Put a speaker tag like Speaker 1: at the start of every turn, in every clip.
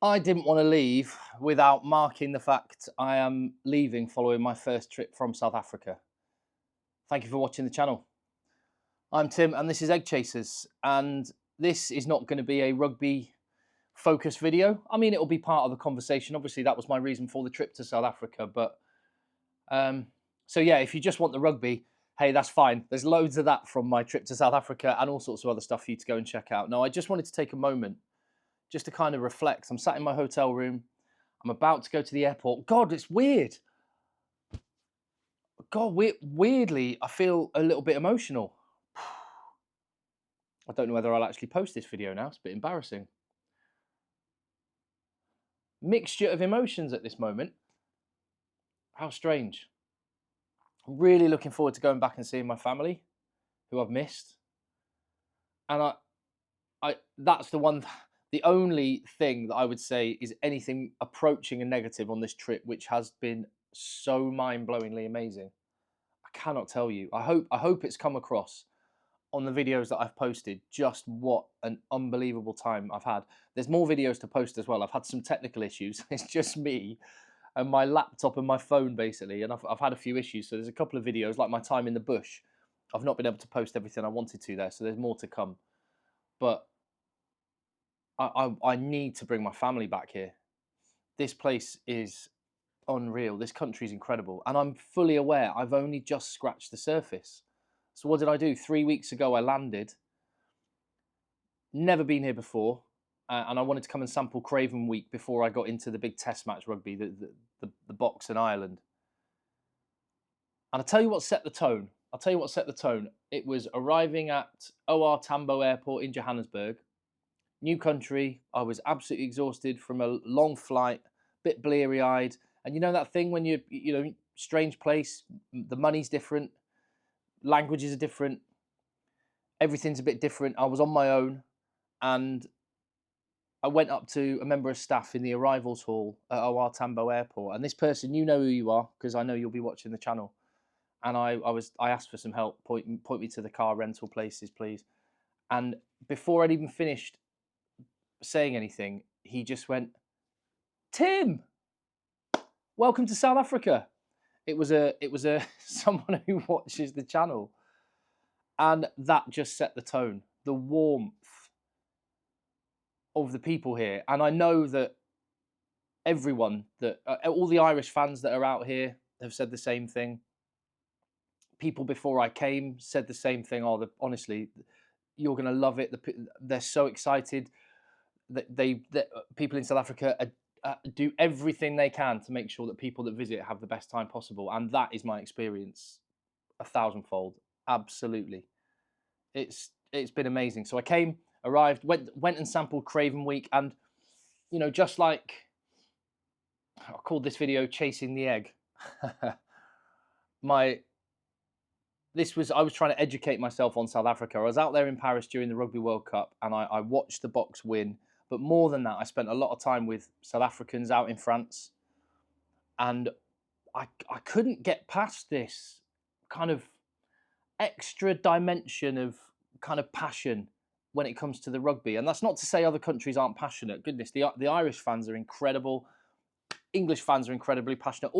Speaker 1: I didn't want to leave without marking the fact I am leaving following my first trip from South Africa. Thank you for watching the channel. I'm Tim and this is Egg Chasers, and this is not going to be a rugby focused video. I mean, it'll be part of the conversation. Obviously, that was my reason for the trip to South Africa, but so yeah, if you just want the rugby, hey, that's fine. There's loads of that from my trip to South Africa and all sorts of other stuff for you to go and check out. No, I just wanted to take a moment just to kind of reflect. I'm sat in my hotel room. I'm about to go to the airport. God, it's weird. God, weirdly, I feel a little bit emotional. I don't know whether I'll actually post this video now. It's a bit embarrassing. Mixture of emotions at this moment. How strange. I'm really looking forward to going back and seeing my family, who I've missed. And that's the only thing that I would say is anything approaching a negative on this trip, which has been so mind-blowingly amazing. I cannot tell you. I hope it's come across on the videos that I've posted just what an unbelievable time I've had. There's more videos to post as well. I've had some technical issues. It's just me and my laptop and my phone basically, and I've had a few issues. So there's a couple of videos, like my time in the bush. I've not been able to post everything I wanted to there, so there's more to come. But I need to bring my family back here. This place is unreal. This country is incredible, and I'm fully aware I've only just scratched the surface. So what did I do? 3 weeks ago I landed. Never been here before, and I wanted to come and sample Craven Week before I got into the big Test match rugby, the box in Ireland. And I'll tell you what set the tone. It was arriving at OR Tambo Airport in Johannesburg. New country. I was absolutely exhausted from a long flight, bit bleary-eyed. And you know that thing when strange place, the money's different, languages are different, everything's a bit different. I was on my own, and I went up to a member of staff in the arrivals hall at OR Tambo Airport. And this person, you know who you are, because I know you'll be watching the channel. And I asked for some help, point me to the car rental places, please. And before I'd even finished saying anything, he just went, "Tim, welcome to South Africa." It was a someone who watches the channel, and that just set the tone. The warmth of the people here, and I know that everyone that all the Irish fans that are out here have said the same thing. People before I came said the same thing. Oh, honestly, you're going to love it. They're so excited that people in South Africa do everything they can to make sure that people that visit have the best time possible, and that is my experience 1,000-fold. Absolutely, it's been amazing. So I came, arrived, went and sampled Craven Week, and just like I called this video "Chasing the Egg." I was trying to educate myself on South Africa. I was out there in Paris during the Rugby World Cup, and I watched the Box win. But more than that, I spent a lot of time with South Africans out in France, and I couldn't get past this kind of extra dimension of kind of passion when it comes to the rugby. And that's not to say other countries aren't passionate. Goodness, the Irish fans are incredible. English fans are incredibly passionate.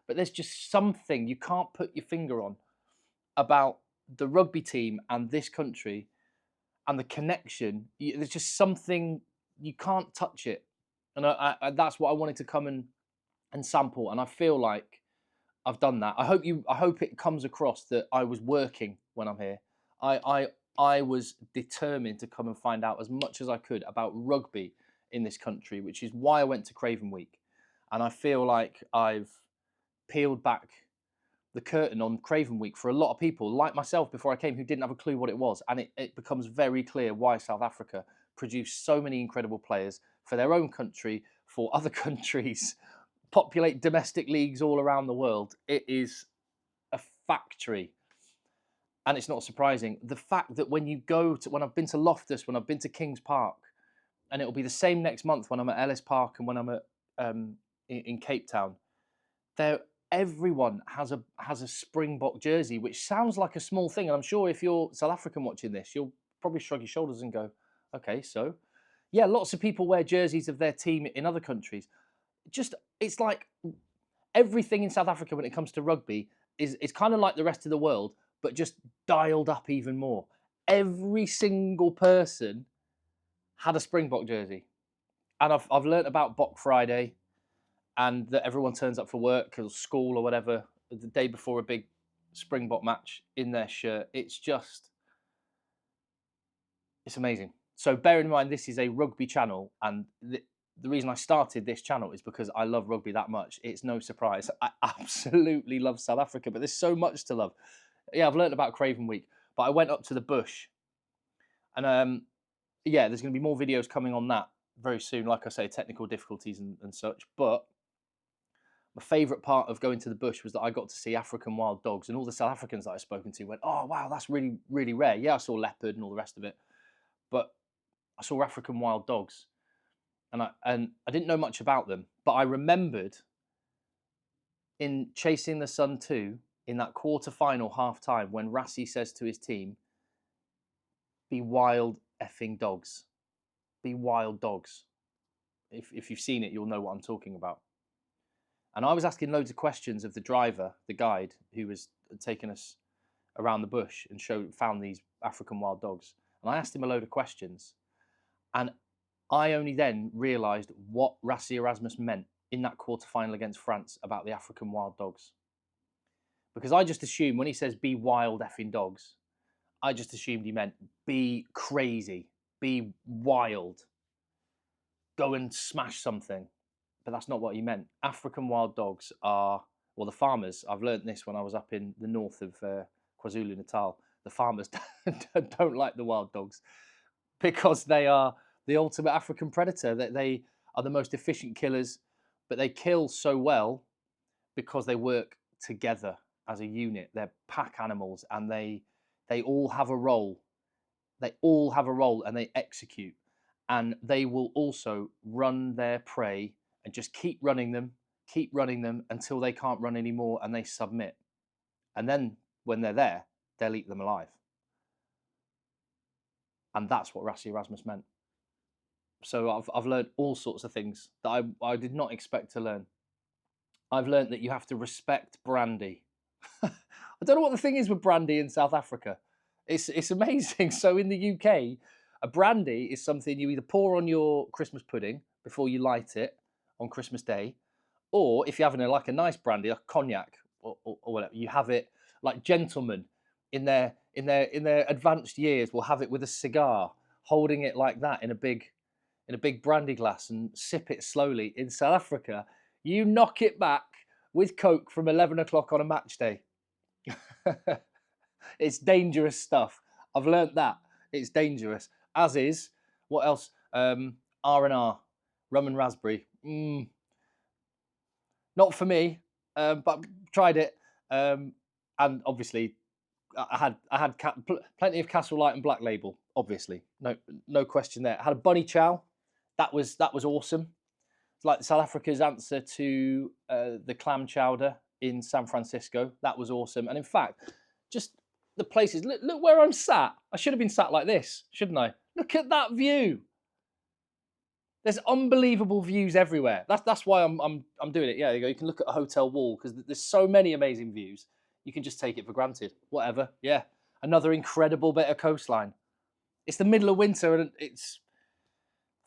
Speaker 1: But there's just something you can't put your finger on about the rugby team and this country and the connection. There's just something, you can't touch it. And that's what I wanted to come and sample, and I feel like I've done that. I hope it comes across that I was working when I'm here. I was determined to come and find out as much as I could about rugby in this country, which is why I went to Craven Week. And I feel like I've peeled back the curtain on Craven Week for a lot of people, like myself before I came, who didn't have a clue what it was. And it becomes very clear why South Africa produced so many incredible players for their own country, for other countries, populate domestic leagues all around the world. It is a factory. And it's not surprising. The fact that when I've been to Loftus, when I've been to Kings Park, and it'll be the same next month when I'm at Ellis Park and when I'm at in Cape Town, everyone has a Springbok jersey, which sounds like a small thing. And I'm sure if you're South African watching this, you'll probably shrug your shoulders and go, okay, so Yeah, lots of people wear jerseys of their team in other countries. Just it's like everything in South Africa when it comes to rugby is kind of like the rest of the world, but just dialed up even more. Every single person had a Springbok jersey, and I've learnt about Bok Friday, and that everyone turns up for work or school or whatever the day before a big Springbok match in their shirt. It's amazing. So bearing in mind this is a rugby channel, and the reason I started this channel is because I love rugby that much. It's no surprise. I absolutely love South Africa, but there's so much to love. Yeah, I've learned about Craven Week, but I went up to the bush, and yeah, there's going to be more videos coming on that very soon. Like I say, technical difficulties and such. But my favourite part of going to the bush was that I got to see African wild dogs, and all the South Africans that I've spoken to went, "Oh wow, that's really really rare." Yeah, I saw leopard and all the rest of it, but I saw African wild dogs, and I didn't know much about them, but I remembered in Chasing the Sun 2 in that quarter final half time when Rassie says to his team, "Be wild effing dogs, be wild dogs." If you've seen it, you'll know what I'm talking about. And I was asking loads of questions of the driver, the guide, who was taking us around the bush and found these African wild dogs. And I asked him a load of questions, and I only then realised what Rassie Erasmus meant in that quarter final against France about the African wild dogs. Because I just assumed when he says "be wild effing dogs," I just assumed he meant be crazy, be wild, go and smash something. But that's not what he meant. African wild dogs are, well, the farmers, I've learnt this when I was up in the north of KwaZulu Natal. The farmers don't like the wild dogs because they are the ultimate African predator. They are the most efficient killers, but they kill so well because they work together as a unit. They're pack animals, and they all have a role. They all have a role, and they execute. And they will also run their prey and just keep running them until they can't run anymore and they submit. And then when they're there, they'll eat them alive. And that's what Rassie Erasmus meant. So I've learned all sorts of things that I did not expect to learn. I've learned that you have to respect brandy. I don't know what the thing is with brandy in South Africa. It's amazing. So in the UK, a brandy is something you either pour on your Christmas pudding before you light it on Christmas Day, or if you're having a nice brandy, like cognac or whatever, you have it like gentlemen in their advanced years will have it with a cigar, holding it like that in a big brandy glass and sip it slowly. In South Africa, you knock it back with Coke from 11 o'clock on a match day. It's dangerous stuff. I've learnt that. It's dangerous. As is, what else? R&R, rum and raspberry. Not for me, but tried it. And obviously, I had plenty of Castle Light and Black Label. Obviously, no question there. I had a Bunny Chow. That was awesome. It's like South Africa's answer to the clam chowder in San Francisco. That was awesome. And in fact, just the places. Look where I'm sat. I should have been sat like this, shouldn't I? Look at that view. There's unbelievable views everywhere. That's why I'm doing it. Yeah, there you go. You can look at a hotel wall because there's so many amazing views. You can just take it for granted. Whatever. Yeah, another incredible bit of coastline. It's the middle of winter and it's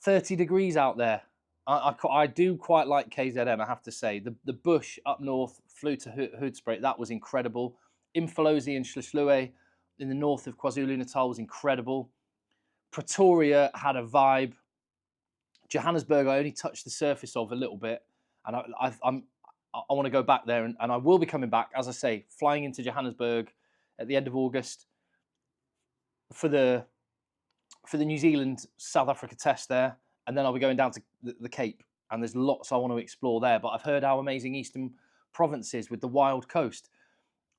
Speaker 1: 30 degrees out there. I do quite like KZN, I have to say. The bush up north, flew to Hoedspruit, that was incredible. Imphilosy and Shlishlue in the north of KwaZulu-Natal was incredible. Pretoria had a vibe. Johannesburg, I only touched the surface of a little bit, and I want to go back there, and I will be coming back, as I say, flying into Johannesburg at the end of August for the New Zealand South Africa test there, and then I'll be going down to the Cape, and there's lots I want to explore there. But I've heard how amazing Eastern Province is with the wild coast.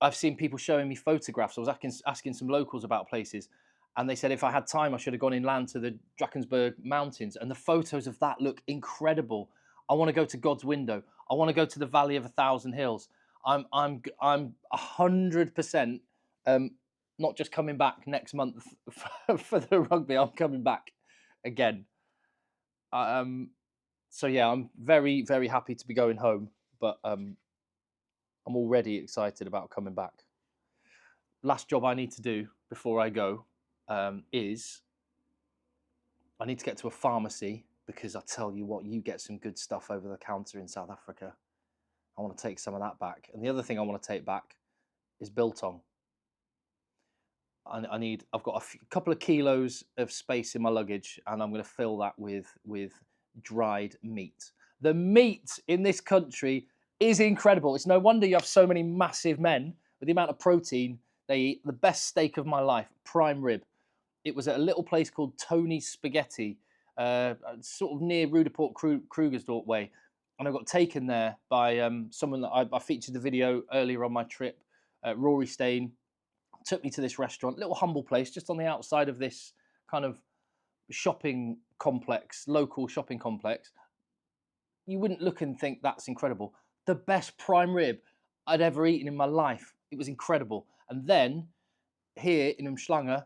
Speaker 1: I've seen people showing me photographs. I was asking some locals about places, and they said if I had time, I should have gone inland to the Drakensberg Mountains, and the photos of that look incredible. I want to go to God's Window. I want to go to the Valley of 1,000 Hills. I'm 100% not just coming back next month for the rugby. I'm coming back again. So yeah, I'm very, very happy to be going home, but I'm already excited about coming back. Last job I need to do before I go is I need to get to a pharmacy because I tell you what, you get some good stuff over the counter in South Africa. I want to take some of that back. And the other thing I want to take back is biltong. I've got a couple of kilos of space in my luggage, and I'm going to fill that with dried meat. The meat in this country is incredible. It's no wonder you have so many massive men with the amount of protein they eat. The best steak of my life, prime rib. It was at a little place called Tony's Spaghetti, sort of near Rudeport Krugersdorp way. And I got taken there by someone that I featured the video earlier on my trip, Rory Stain. Took me to this restaurant, little humble place, just on the outside of this kind of shopping complex, local shopping complex. You wouldn't look and think that's incredible. The best prime rib I'd ever eaten in my life. It was incredible. And then here in Umschlange,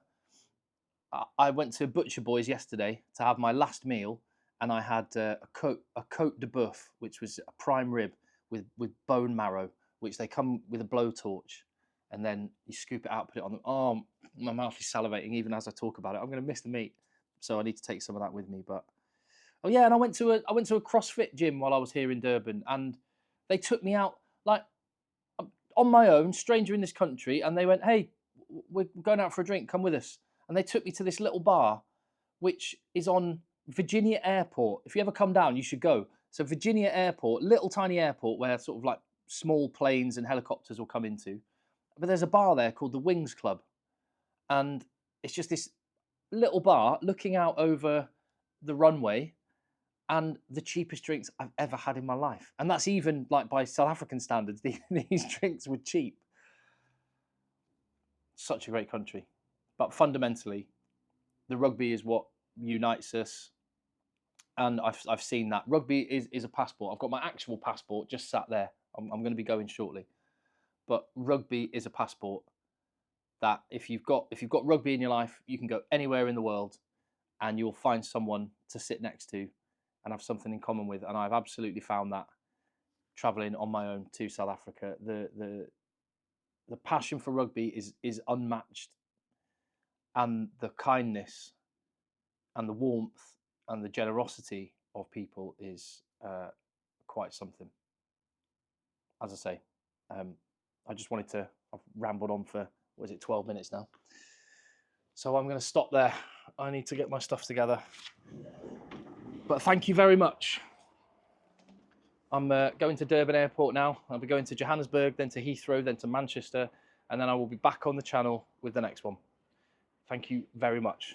Speaker 1: I went to Butcher Boys yesterday to have my last meal, and I had a côte de boeuf, which was a prime rib with bone marrow, which they come with a blowtorch, and then you scoop it out, put it on the. Oh, my mouth is salivating even as I talk about it. I'm going to miss the meat, so I need to take some of that with me. But oh yeah, and I went to a CrossFit gym while I was here in Durban, and they took me out like on my own, stranger in this country, and they went, "Hey, we're going out for a drink. Come with us." And they took me to this little bar, which is on Virginia Airport. If you ever come down, you should go. So Virginia Airport, little tiny airport where sort of like small planes and helicopters will come into. But there's a bar there called the Wings Club, and it's just this little bar looking out over the runway, and the cheapest drinks I've ever had in my life. And that's even like by South African standards, these drinks were cheap. Such a great country. But fundamentally, the rugby is what unites us. And I've seen that. Rugby is a passport. I've got my actual passport just sat there. I'm going to be going shortly. But rugby is a passport that if you've got rugby in your life, you can go anywhere in the world and you'll find someone to sit next to and have something in common with. And I've absolutely found that traveling on my own to South Africa. The passion for rugby is unmatched, and the kindness and the warmth and the generosity of people is quite something. As I say, I just wanted to. I've rambled on for 12 minutes now. So I'm going to stop there. I need to get my stuff together. But thank you very much. I'm going to Durban Airport now. I'll be going to Johannesburg, then to Heathrow, then to Manchester, and then I will be back on the channel with the next one. Thank you very much.